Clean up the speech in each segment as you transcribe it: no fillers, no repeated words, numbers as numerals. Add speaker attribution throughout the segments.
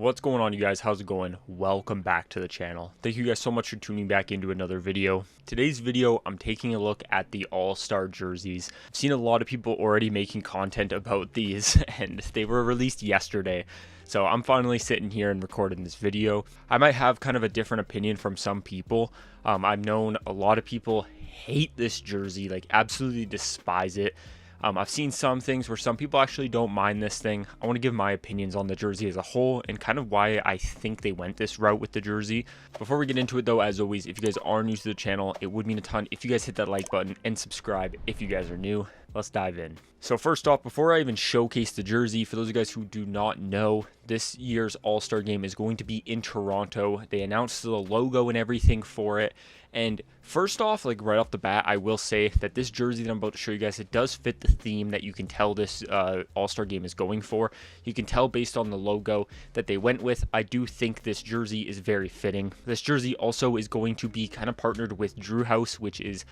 Speaker 1: What's going on, you guys? How's it going? Welcome back to the channel. Thank you guys so much for tuning back into another video. Today's video, I'm taking a look at the all-star jerseys. I've seen a lot of people already making content about these and they were released yesterday. So I'm finally sitting here and recording this video. I might have kind of a different opinion from some people. I've known a lot of people hate this jersey, like absolutely despise it. I've seen some things where some people actually don't mind this thing. I want to give my opinions on the jersey as a whole and kind of why I think they went this route with the jersey. Before we get into it though, as always, if you guys are new to the channel, it would mean a ton if you guys hit that like button and subscribe if you guys are new. Let's dive in. So first off, before I even showcase the jersey, for those of you guys who do not know, this year's All-Star Game is going to be in Toronto. They announced the logo and everything for it. And first off, like right off the bat, I will say that this jersey that I'm about to show you guys, it does fit the theme that you can tell this All-Star Game is going for. You can tell based on the logo that they went with. I do think this jersey is very fitting. This jersey also is going to be kind of partnered with Drew House, which is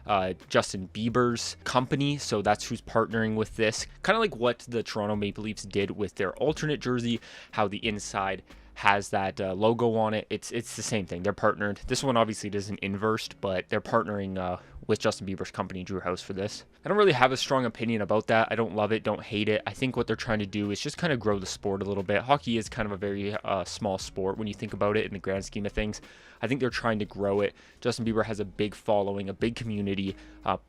Speaker 1: Justin Bieber's company. So that's who's partnering with this. Kind of like what the Toronto Maple Leafs did with their alternate jersey, how the inside has that logo on it. It's the same thing. They're partnered. This one obviously isn't inversed, but they're partnering with Justin Bieber's company, Drew House, for this. I don't really have a strong opinion about that. I don't love it, don't hate it. I think what they're trying to do is just kind of grow the sport a little bit. Hockey is kind of a very small sport when you think about it in the grand scheme of things. I think they're trying to grow it. Justin Bieber has a big following, a big community,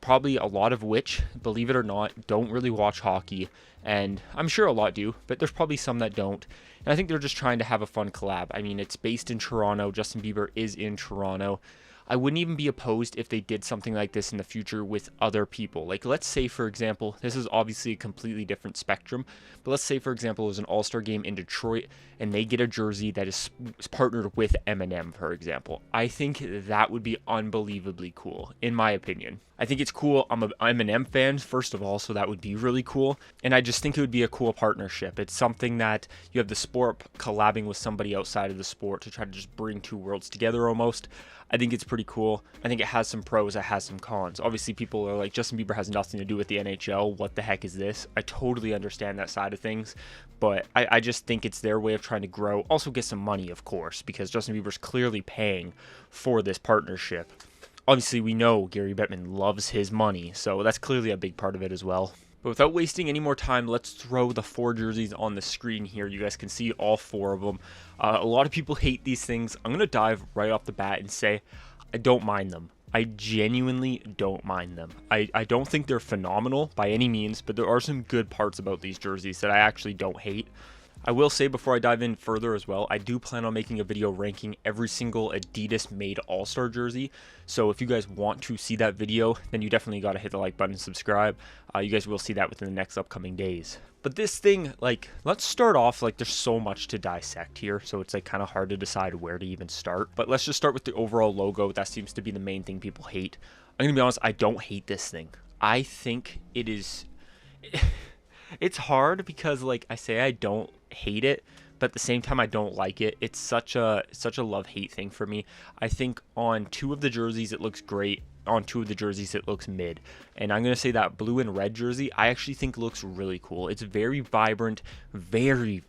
Speaker 1: probably a lot of which, believe it or not, don't really watch hockey. And I'm sure a lot do, but there's probably some that don't. And I think they're just trying to have a fun collab. I mean, it's based in Toronto. Justin Bieber is in Toronto. I wouldn't even be opposed if they did something like this in the future with other people. Like, let's say, for example, this is obviously a completely different spectrum, but let's say, for example, there's an All-Star Game in Detroit and they get a jersey that is partnered with Eminem, for example. I think that would be unbelievably cool, in my opinion. I think it's cool. I'm an Eminem fan, first of all, so that would be really cool. And I just think it would be a cool partnership. It's something that you have the sport collabing with somebody outside of the sport to try to just bring two worlds together almost. I think it's pretty cool. I think it has some pros, it has some cons. Obviously, people are like, Justin Bieber has nothing to do with the NHL. What the heck is this? I totally understand that side of things, but I just think it's their way of trying to grow. Also get some money, of course, because Justin Bieber's clearly paying for this partnership. Obviously, we know Gary Bettman loves his money, so that's clearly a big part of it as well. But without wasting any more time, let's throw the four jerseys on the screen here. You guys can see all four of them. A lot of people hate these things. I'm going to dive right off the bat and say I don't mind them. I genuinely don't mind them. I don't think they're phenomenal by any means, but there are some good parts about these jerseys that I actually don't hate. I will say before I dive in further as well, I do plan on making a video ranking every single Adidas made All-Star jersey. So if you guys want to see that video, then you definitely got to hit the like button and subscribe. You guys will see that within the next upcoming days. But this thing, like, let's start off, like, there's so much to dissect here, so it's like kind of hard to decide where to even start. But let's just start with the overall logo. That seems to be the main thing people hate. I'm gonna be honest, I don't hate this thing. I think it is it's hard because, like I say, I don't hate it, but at the same time I don't like it. It's such a love-hate thing for me. I think on two of the jerseys it looks great, on two of the jerseys it looks mid, and I'm gonna say that blue and red jersey I actually think looks really cool. It's very vibrant, very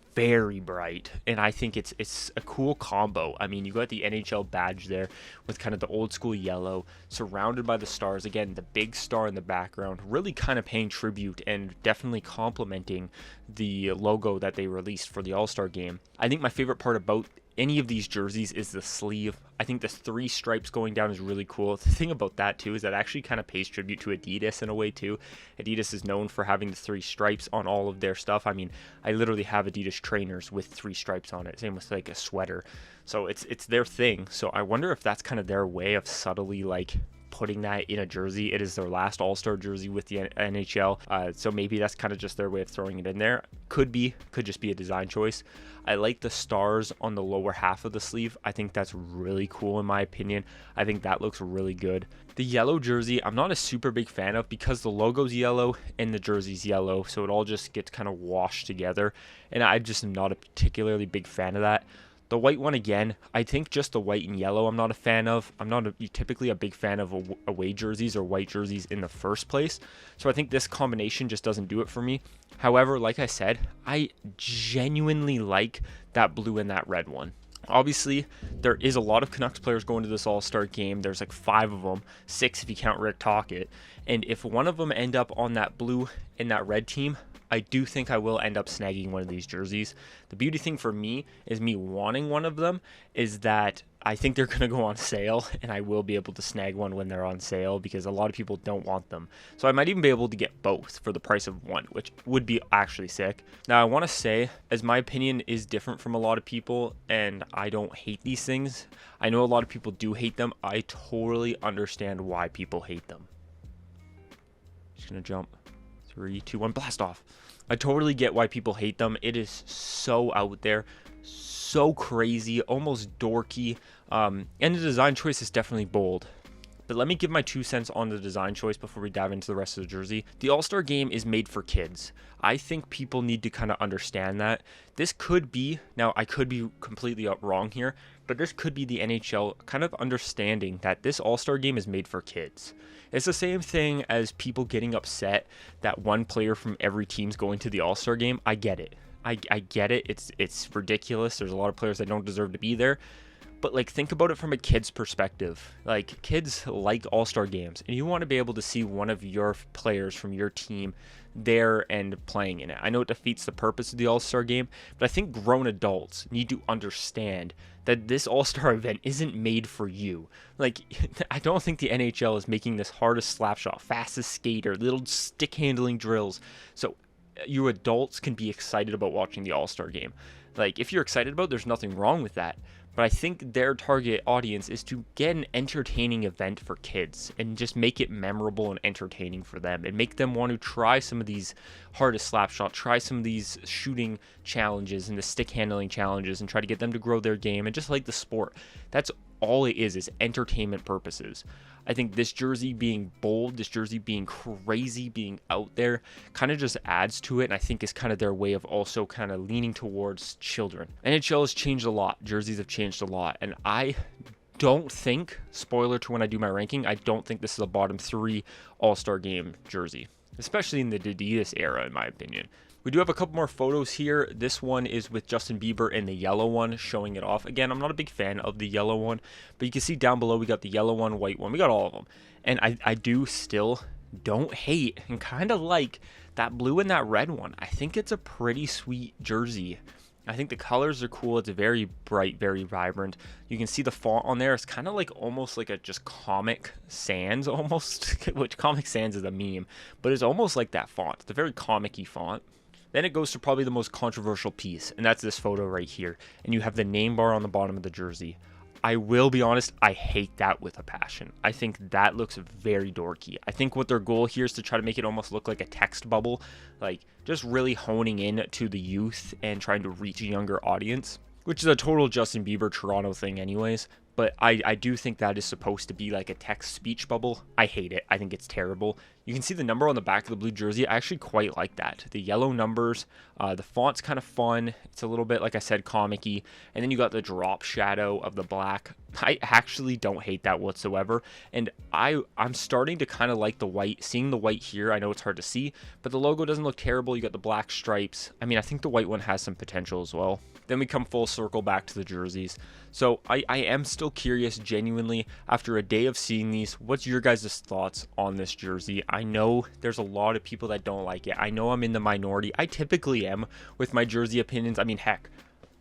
Speaker 1: bright, and I think it's a cool combo. I mean, you got the NHL badge there with kind of the old school yellow surrounded by the stars. Again, the big star in the background, really kind of paying tribute and definitely complementing the logo that they released for the All-Star Game. I think my favorite part about any of these jerseys is the sleeve. I think the three stripes going down is really cool. The thing about that too is that actually kind of pays tribute to Adidas in a way too. Adidas is known for having the three stripes on all of their stuff. I mean, I literally have Adidas trainers with three stripes on it. Same with like a sweater. So it's their thing. So I wonder if that's kind of their way of subtly like putting that in a jersey. It is their last All-Star jersey with the NHL, so maybe that's kind of just their way of throwing it in there. Could just be a design choice. I like the stars on the lower half of the sleeve. I think that's really cool in my opinion. I think that looks really good. The yellow jersey, I'm not a super big fan of because the logo's yellow and the jersey's yellow, so it all just gets kind of washed together, and I just am not a particularly big fan of that. The white one, again, I think just the white and yellow I'm not a fan of. I'm not typically a big fan of away jerseys or white jerseys in the first place. So I think this combination just doesn't do it for me. However, like I said, I genuinely like that blue and that red one. Obviously, there is a lot of Canucks players going to this All-Star game. There's like 5 of them, 6 if you count Rick Tocchet. And if one of them end up on that blue and that red team, I do think I will end up snagging one of these jerseys. The beauty thing for me is me wanting one of them is that I think they're going to go on sale, and I will be able to snag one when they're on sale because a lot of people don't want them. So I might even be able to get both for the price of one, which would be actually sick. Now, I want to say, as my opinion is different from a lot of people, and I don't hate these things. I know a lot of people do hate them. I totally understand why people hate them. Just going to jump. 3, 2, 1, blast off. I totally get why people hate them. It is so out there, so crazy, almost dorky, and the design choice is definitely bold. But let me give my 2 cents on the design choice before we dive into the rest of the jersey. The All-Star Game is made for kids. I think people need to kind of understand that. This could be, now I could be completely wrong here, but this could be the NHL kind of understanding that this All-Star Game is made for kids. It's the same thing as people getting upset that one player from every team's going to the All-Star Game. I get it. I get it. It's ridiculous. There's a lot of players that don't deserve to be there. But like, think about it from a kid's perspective. Like, kids like All-Star games, and you want to be able to see one of your players from your team there and playing in it. I know it defeats the purpose of the All-Star game, but I think grown adults need to understand that this All-Star event isn't made for you. Like, I don't think the NHL is making this hardest slap shot, fastest skater, little stick handling drills. So you adults can be excited about watching the All-Star game. Like, if you're excited about it, there's nothing wrong with that. But I think their target audience is to get an entertaining event for kids and just make it memorable and entertaining for them and make them want to try some of these hardest slap shots, try some of these shooting challenges and the stick handling challenges and try to get them to grow their game and just like the sport. That's all it is entertainment purposes. I think this jersey being bold, this jersey being crazy, being out there, kind of just adds to it, and I think is kind of their way of also kind of leaning towards children. NHL has changed a lot. Jerseys have changed a lot, and I don't think, spoiler to when I do my ranking, I don't think this is a bottom 3 All-Star Game jersey, especially in the Adidas era, in my opinion. We do have a couple more photos here. This one is with Justin Bieber in the yellow one, showing it off. Again, I'm not a big fan of the yellow one, but you can see down below we got the yellow one, white one. We got all of them. And I do still don't hate and kind of like that blue and that red one. I think it's a pretty sweet jersey. I think the colors are cool. It's very bright, very vibrant. You can see the font on there. It's kind of like almost like a just Comic Sans almost, which Comic Sans is a meme, but it's almost like that font. It's a very comic-y font. Then it goes to probably the most controversial piece, and that's this photo right here. And you have the name bar on the bottom of the jersey. I will be honest, I hate that with a passion. I think that looks very dorky. I think what their goal here is to try to make it almost look like a text bubble, like just really honing in to the youth and trying to reach a younger audience, which is a total Justin Bieber Toronto thing anyways. But I do think that is supposed to be like a text speech bubble. I hate it. I think it's terrible. You can see the number on the back of the blue jersey. I actually quite like that. The yellow numbers, the font's kind of fun. It's a little bit, like I said, comic-y. And then you got the drop shadow of the black. I actually don't hate that whatsoever. And I'm starting to kind of like the white. Seeing the white here, I know it's hard to see, but the logo doesn't look terrible. You got the black stripes. I mean, I think the white one has some potential as well. Then we come full circle back to the jerseys. So I am still curious, genuinely, after a day of seeing these, what's your guys' thoughts on this jersey? I know there's a lot of people that don't like it. I know I'm in the minority. I typically am with my jersey opinions. I mean, heck,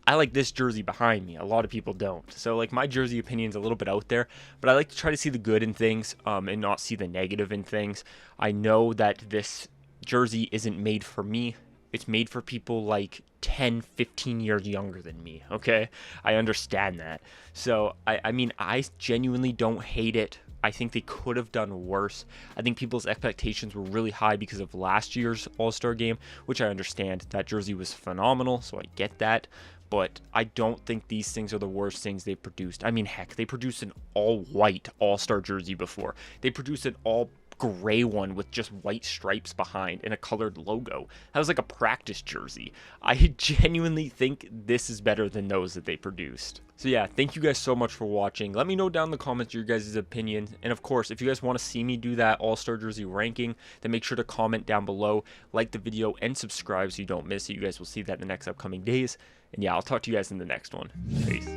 Speaker 1: I like this jersey behind me. A lot of people don't. So, like, my jersey opinion's a little bit out there, but I like to try to see the good in things and not see the negative in things. I know that this jersey isn't made for me. It's made for people like 10, 15 years younger than me, okay? I understand that. So, I mean, I genuinely don't hate it. I think they could have done worse. I think people's expectations were really high because of last year's All-Star game, which I understand. That jersey was phenomenal, so I get that. But I don't think these things are the worst things they produced. I mean, heck, they produced an all-white All-Star jersey before. They produced an all gray one with just white stripes behind and a colored logo. That was like a practice jersey. I genuinely think this is better than those that they produced. So yeah, thank you guys so much for watching. Let me know down in the comments your guys' opinion. And of course, if you guys want to see me do that all-star jersey ranking, then make sure to comment down below, like the video, and subscribe so you don't miss it. You guys will see that in the next upcoming days. And yeah, I'll talk to you guys in the next one. Peace.